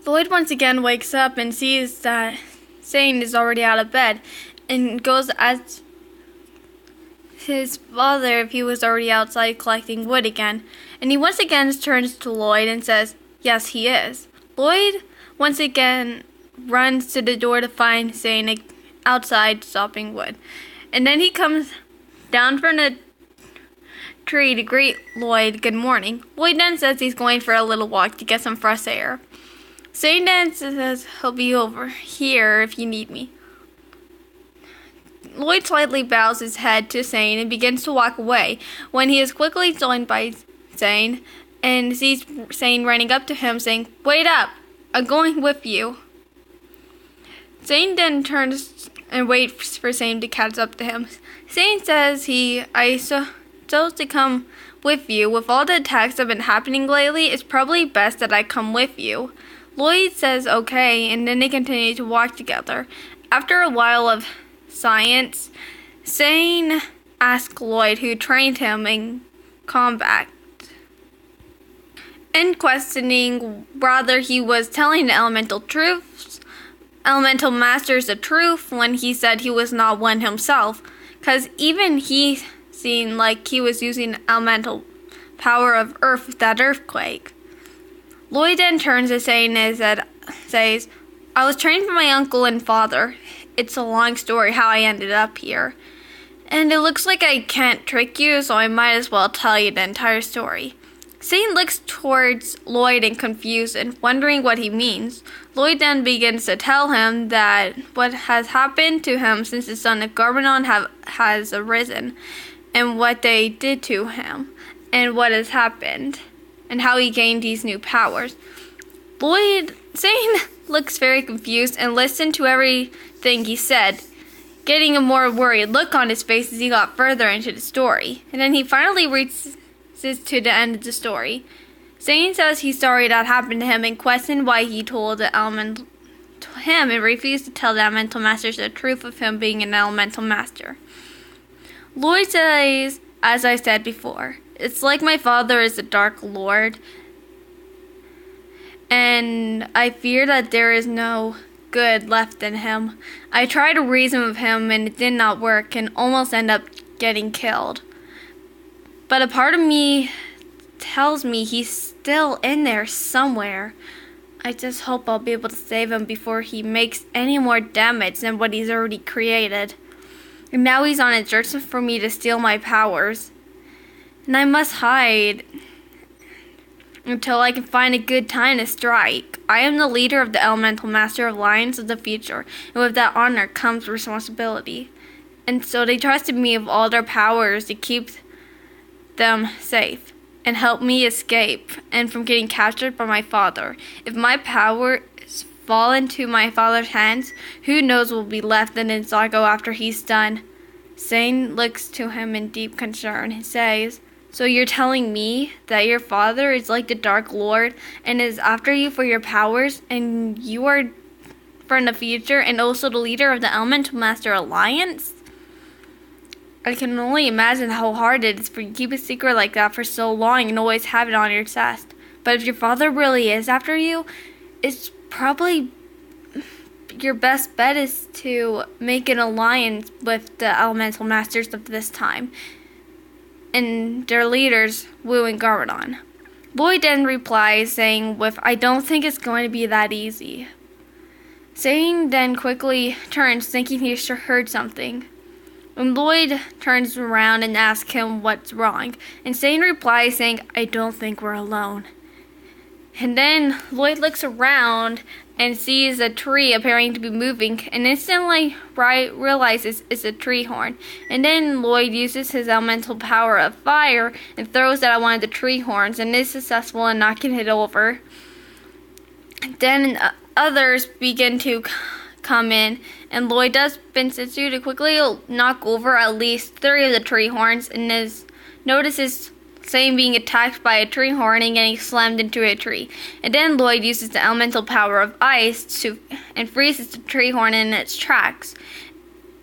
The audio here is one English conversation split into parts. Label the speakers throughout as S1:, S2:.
S1: Lloyd once again wakes up and sees that Zane is already out of bed and goes to ask his father if he was already outside collecting wood again. And he once again turns to Lloyd and says, yes, he is. Lloyd once again runs to the door to find Zane outside chopping wood. And then he comes down from the tree to greet Lloyd good morning. Lloyd then says he's going for a little walk to get some fresh air. Zane then says he'll be over here if you need me. Lloyd slightly bows his head to Zane and begins to walk away when he is quickly joined by Zane and sees Zane running up to him saying, wait up, I'm going with you. Zane then turns and waits for Zane to catch up to him. Zane says I chose to come with you. With all the attacks that have been happening lately, it's probably best that I come with you. Lloyd says okay, and then they continue to walk together. After a while of silence, Zane asks Lloyd who trained him in combat and questioning whether he was telling the elemental masters the truth when he said he was not one himself, because even he seemed like he was using the elemental power of earth with that earthquake. Lloyd then turns to Zane and says, I was trained by my uncle and father. It's a long story how I ended up here. And it looks like I can't trick you, so I might as well tell you the entire story. Zane looks towards Lloyd in confusion, wondering what he means. Lloyd then begins to tell him that what has happened to him since the son of Garmadon has arisen, and what they did to him, and what has happened, and how he gained these new powers. Zane looks very confused and listened to everything he said, getting a more worried look on his face as he got further into the story. And then he finally reaches to the end of the story. Zane says he's sorry that happened to him and questioned why he told the elemental to him and refused to tell the elemental masters the truth of him being an elemental master. Lloyd says, as I said before, it's like my father is the Dark Lord, and I fear that there is no good left in him. I tried to reason with him and it did not work and almost end up getting killed. But a part of me tells me he's still in there somewhere. I just hope I'll be able to save him before he makes any more damage than what he's already created. And now he's on a search for me to steal my powers. And I must hide until I can find a good time to strike. I am the leader of the Elemental Master Alliance of the future, and with that honor comes responsibility. And so they trusted me with all their powers to keep them safe and help me escape and from getting captured by my father. If my powers fall into my father's hands, who knows what will be left in Ninjago after he's done. Zane looks to him in deep concern and says, so you're telling me that your father is like the Dark Lord and is after you for your powers, and you are from the future and also the leader of the Elemental Master Alliance? I can only imagine how hard it is for you to keep a secret like that for so long and always have it on your chest. But if your father really is after you, it's probably your best bet is to make an alliance with the Elemental Masters of this time and their leaders, Wu and Garmadon. Lloyd then replies saying, I don't think it's going to be that easy. Zane then quickly turns, thinking he heard something. When Lloyd turns around and asks him what's wrong, and Zane replies saying, I don't think we're alone. And then Lloyd looks around and sees a tree appearing to be moving and instantly realizes it's a tree horn. And then Lloyd uses his elemental power of fire and throws it at one of the tree horns and is successful in knocking it over. Then others begin to come in, and Lloyd does Bensetsu to quickly knock over at least 3 of the tree horns and notices Zane being attacked by a tree horn and getting slammed into a tree. And then Lloyd uses the elemental power of ice and freezes the tree horn in its tracks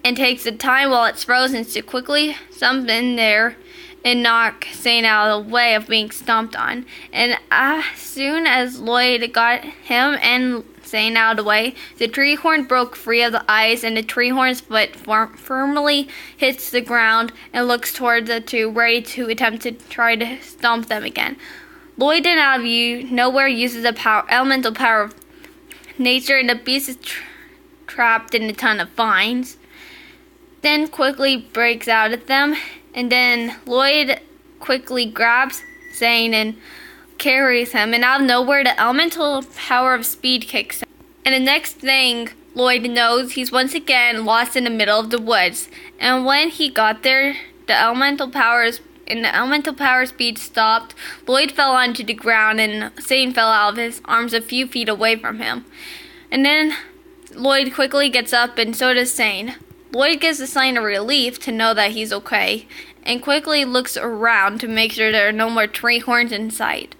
S1: and takes the time while it's frozen to quickly jump in there and knock Zane out of the way of being stomped on. And as soon as Lloyd got him and Zane out of the way, the treehorn broke free of the ice, and the treehorn's foot firmly hits the ground and looks towards the two, ready to attempt to try to stomp them again. Lloyd, then out of nowhere, uses the elemental power of nature, and the beast is trapped in a ton of vines. Then quickly breaks out at them, and then Lloyd quickly grabs Zane and carries him, and out of nowhere the elemental power of speed kicks in. And the next thing Lloyd knows, he's once again lost in the middle of the woods. And when he got there, the elemental power speed stopped. Lloyd fell onto the ground, and Zane fell out of his arms a few feet away from him. And then Lloyd quickly gets up, and so does Zane. Lloyd gives a sign of relief to know that he's okay, and quickly looks around to make sure there are no more tree horns in sight.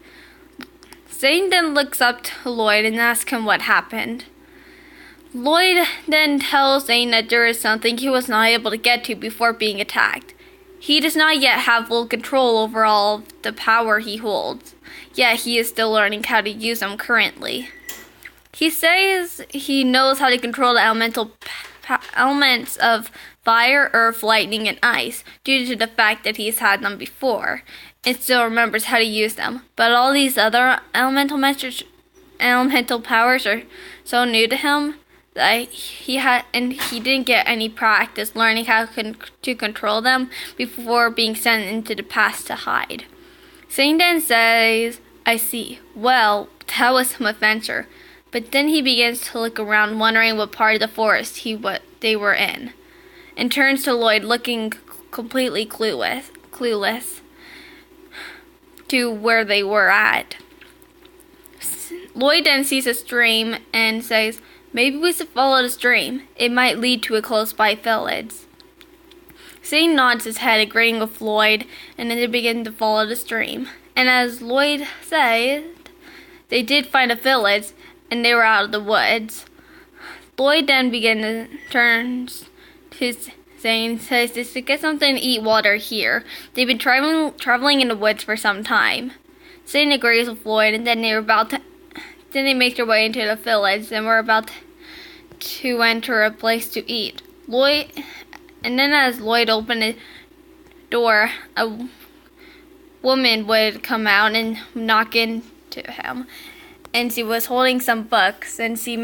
S1: Zane then looks up to Lloyd and asks him what happened. Lloyd then tells Zane that there is something he was not able to get to before being attacked. He does not yet have full control over all of the power he holds, yet he is still learning how to use them currently. He says he knows how to control the elements of fire, earth, lightning, and ice due to the fact that he's had them before, and still remembers how to use them. But all these other elemental powers are so new to him that he didn't get any practice learning how to control them before being sent into the past to hide. Zane then says, "I see. Well, that was some adventure." But then he begins to look around, wondering what part of the forest they were in, and turns to Lloyd, looking completely clueless to where they were at. Lloyd then sees a stream and says, "Maybe we should follow the stream. It might lead to a close-by village." Zane nods his head, agreeing with Lloyd, and then they begin to follow the stream. And as Lloyd said, they did find a village, and they were out of the woods. Lloyd then turns to Zane and says they should get something to eat while they're here. They've been traveling in the woods for some time. Zane agrees with Lloyd, and then they make their way into the village, and were about to enter a place to eat. As Lloyd opened the door, a woman would come out and knock into him. And she was holding some books, and she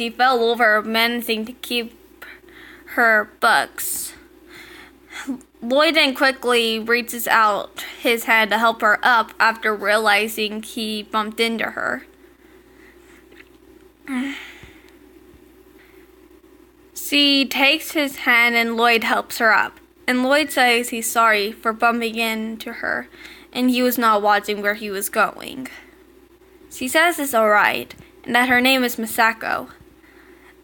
S1: fell over, managing to keep her books. Lloyd then quickly reaches out his hand to help her up after realizing he bumped into her. She takes his hand, and Lloyd helps her up. And Lloyd says he's sorry for bumping into her, and he was not watching where he was going. She says it's alright, and that her name is Misako.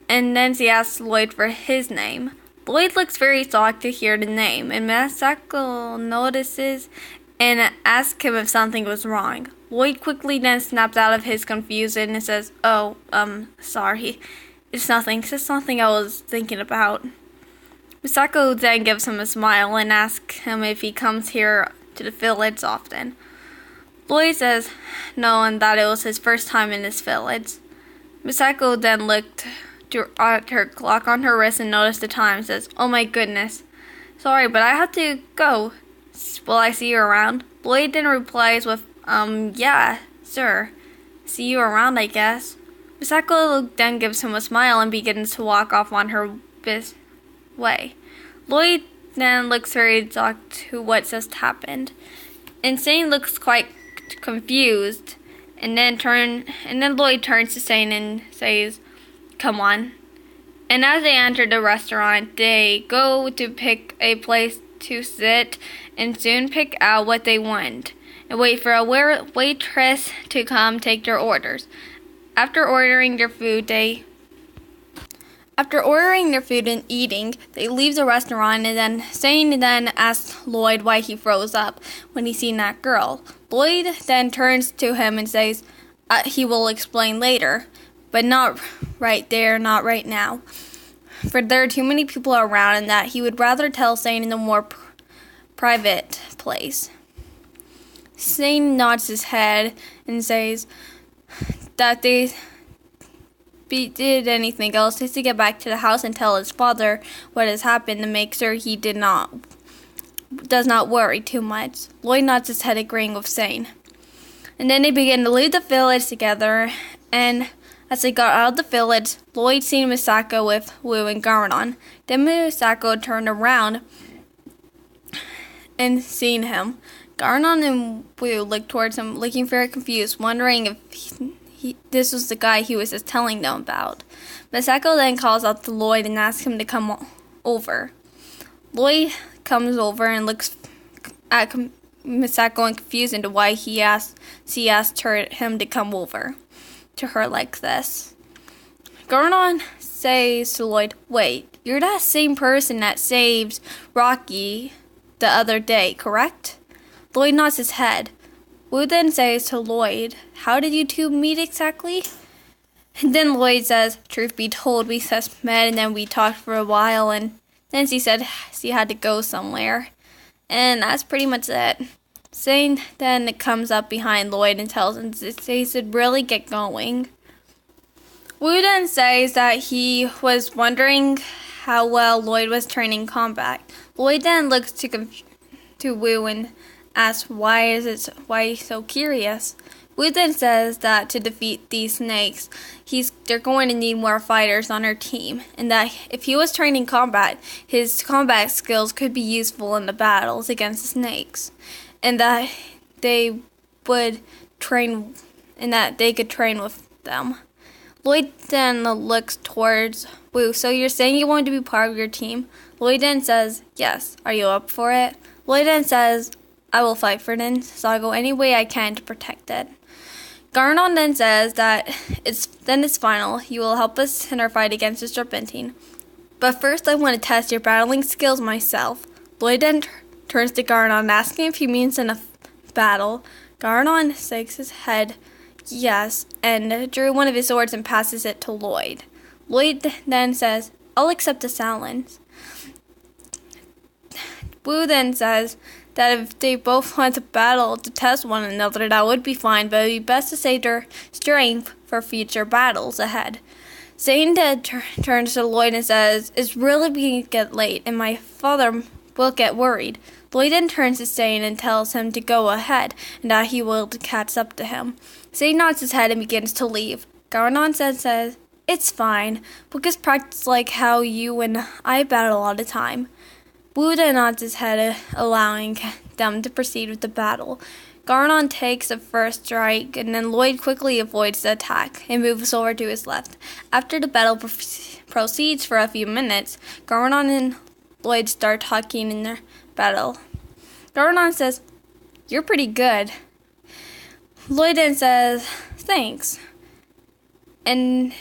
S1: And then she asks Lloyd for his name. Lloyd looks very shocked to hear the name, and Misako notices and asks him if something was wrong. Lloyd quickly then snaps out of his confusion and says, sorry. It's nothing, it's just something I was thinking about. Misako then gives him a smile and asks him if he comes here to the village often. Lloyd says no, and that it was his first time in this village. Misako then looked at her clock on her wrist and noticed the time and says, "Oh my goodness. Sorry, but I have to go. Will I see you around?" Lloyd then replies with, yeah, sure. See you around, I guess. Misako then gives him a smile and begins to walk off on her way. Lloyd then looks very shocked to what just happened. And Zane looks quite confused, and then Lloyd turns to Zane and says, "Come on." And as they enter the restaurant, they go to pick a place to sit and soon pick out what they want and wait for a waitress to come take their orders. After ordering their food and eating, they leave the restaurant, and then Zane then asks Lloyd why he froze up when he seen that girl. Lloyd then turns to him and says he will explain later, but not right there, not right now. For there are too many people around, and that he would rather tell Zane in a more private place. Zane nods his head and says that they did anything else is to get back to the house and tell his father what has happened to make sure he does not worry too much. Lloyd nods his head, agreeing with Zane. And then they begin to leave the village together, and as they got out of the village, Lloyd seen Misako with Wu and Garnon. Then Misako turned around and seen him. Garnon and Wu looked towards him, looking very confused, wondering if this was the guy he was just telling them about. Misako then calls out to Lloyd and asks him to come over. Lloyd comes over and looks at Misako and confused into why she asked him to come over to her like this. Garnon says to Lloyd, "Wait, you're that same person that saved Rocky the other day, correct?" Lloyd nods his head. Wu then says to Lloyd, "How did you two meet exactly?" And then Lloyd says, "Truth be told, we just met and then we talked for a while, and then she said she had to go somewhere." And that's pretty much it. Zane then comes up behind Lloyd and tells him they should really get going. Wu then says that he was wondering how well Lloyd was training combat. Lloyd then looks to Wu and asks why he's so curious. Wu then says that to defeat these snakes, they're going to need more fighters on their team, and that if he was training combat, his combat skills could be useful in the battles against the snakes, and that they could train with them. Lloyd then looks towards Wu. "So you're saying you want to be part of your team?" Lloyd then says, "Yes. Are you up for it?" Lloyd then says, "I will fight for Ninjago any way I can to protect it." Garnon then says that it's final. You will help us in our fight against the Serpentine. But first I want to test your battling skills myself. Lloyd then turns to Garnon, asking if he means in a battle. Garnon shakes his head yes, and drew one of his swords and passes it to Lloyd. Lloyd then says, "I'll accept the challenge." Wu then says that if they both want to battle to test one another, that would be fine, but it would be best to save their strength for future battles ahead. Zane turns to Lloyd and says, "It's really beginning to get late, and my father will get worried." Lloyd then turns to Zane and tells him to go ahead, and that he will catch up to him. Zane nods his head and begins to leave. Garnon says, "It's fine. We'll just practice like how you and I battle all the time." Wu then nods his head, allowing them to proceed with the battle. Garnon takes the first strike, and then Lloyd quickly avoids the attack and moves over to his left. After the battle proceeds for a few minutes, Garnon and Lloyd start talking in their battle. Garnon says, "You're pretty good." Lloyd then says, "Thanks." And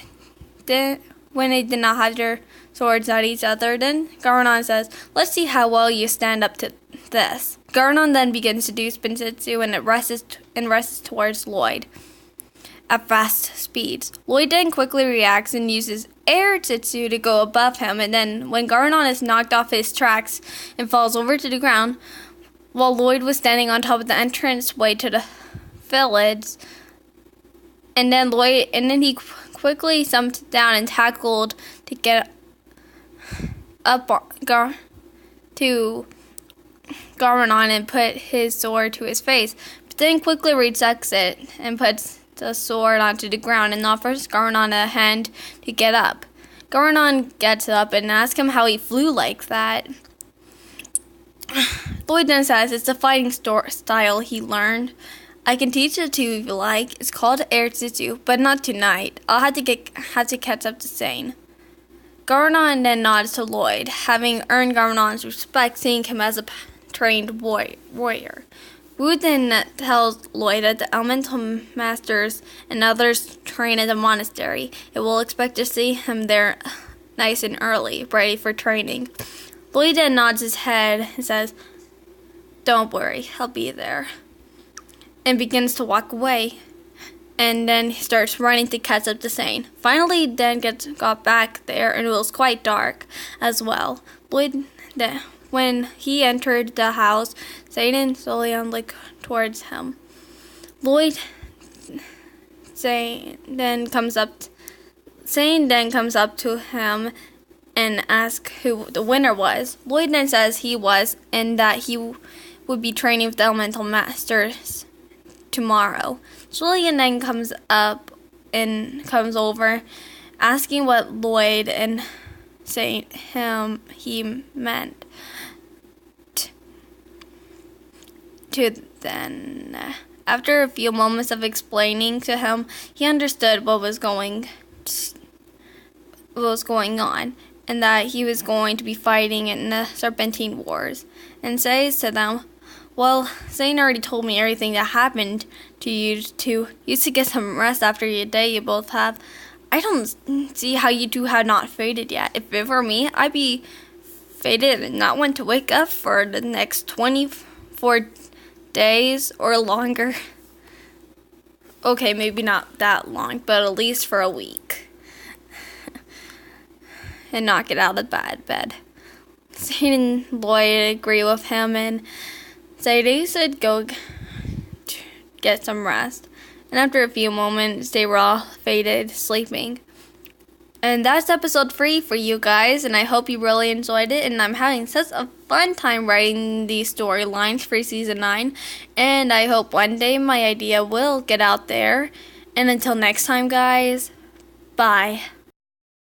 S1: then, when they did not have their swords at each other, then Garnon says, "Let's see how well you stand up to this." Garnon then begins to do spinjitzu and rushes towards Lloyd at fast speeds. Lloyd then quickly reacts and uses air jitsu to go above him, and then when Garnon is knocked off his tracks and falls over to the ground, while Lloyd was standing on top of the entrance way to the village, and then he quickly jumped down and tackled to get up to Garnon and put his sword to his face, but then quickly rejects it and puts the sword onto the ground and offers Garnon a hand to get up. Garnon gets up and asks him how he flew like that. Lloyd then says it's a fighting style he learned. "I can teach it to you if you like. It's called air jitsu, but not tonight. I'll have to catch up to Zane." Garnon then nods to Lloyd, having earned Garnon's respect, seeing him as a trained warrior. Wu then tells Lloyd that the elemental masters and others train at the monastery. It will expect to see him there nice and early, ready for training. Lloyd then nods his head and says, "Don't worry, I'll be there," and begins to walk away. And then he starts running to catch up to Zane. Finally, Dan got back there, and it was quite dark as well. Lloyd when he entered the house, Satan slowly looked towards him. Lloyd then comes up to him and asks who the winner was. Lloyd then says he was, and that he would be training with the elemental masters tomorrow. Julian then comes over, asking what Lloyd and he meant. Then, after a few moments of explaining to him, he understood what was going on, and that he was going to be fighting in the Serpentine Wars, and says to them, "Well, Zane already told me everything that happened to you two. You should get some rest after your day you both have. I don't see how you two have not faded yet. If it were me, I'd be faded and not want to wake up for the next 24 days or longer." Okay, maybe not that long, but at least for a week. And not get out of bed. Zane and Lloyd agree with him and say they should go get some rest. And after a few moments, they were all faded, sleeping. And that's episode 3 for you guys, and I hope you really enjoyed it. And I'm having such a fun time writing these storylines for season 9. And I hope one day my idea will get out there. And until next time, guys, bye.